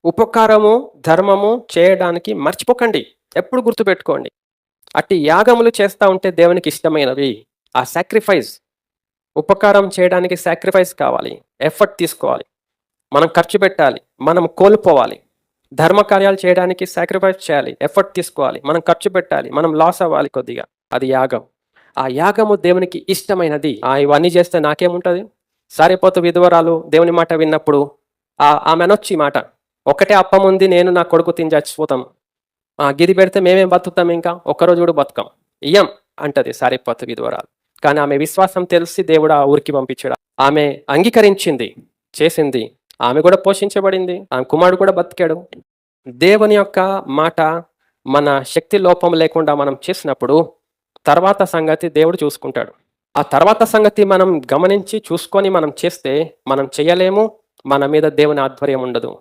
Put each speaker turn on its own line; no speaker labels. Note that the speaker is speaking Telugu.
ఉపకారము, ధర్మము చేయడానికి మర్చిపోకండి. ఎప్పుడు గుర్తుపెట్టుకోండి. అట్టి యాగములు చేస్తా ఉంటే దేవునికి ఇష్టమైనవి. ఆ సాక్రిఫైస్, ఉపకారం చేయడానికి సాక్రిఫైస్ కావాలి. ఎఫర్ట్ తీసుకోవాలి. మనం ఖర్చు పెట్టాలి. మనం కోల్పోవాలి. ధర్మ కార్యాలు చేయడానికి సాక్రిఫైస్ చేయాలి. ఎఫర్ట్ తీసుకోవాలి. మనం ఖర్చు పెట్టాలి. మనం లాస్ అవ్వాలి కొద్దిగా. అది యాగం. ఆ యాగము దేవునికి ఇష్టమైనది. ఇవన్నీ చేస్తే నాకేముంటది? సారెపోతు విధవరాలు దేవుని మాట విన్నప్పుడు ఆమె అనొచ్చు ఈ మాట, ఒకటే అప్పం ఉంది, నేను నా కొడుకు తిని చచ్చిపోతాం. గిది పెడితే మేమేం బతుకుతాం? ఇంకా ఒక్కరోజు కూడా బతుకం, ఇయ్యం అంటది సారెపోతు విధవరాలు. కానీ ఆమె విశ్వాసం తెలిసి దేవుడు ఆ ఊరికి పంపించాడు. ఆమె అంగీకరించింది, చేసింది. ఆమె కూడా పోషించబడింది. ఆమె కుమారుడు కూడా బతికాడు. దేవుని యొక్క మాట మన శక్తి లోపం లేకుండా మనం చేసినప్పుడు తర్వాత సంగతి దేవుడు చూసుకుంటాడు. ఆ తర్వాత సంగతి మనం గమనించి చూసుకొని మనం చేస్తే మనం చేయలేము. మన మీద దేవుని ఆధ్వర్యం ఉండదు.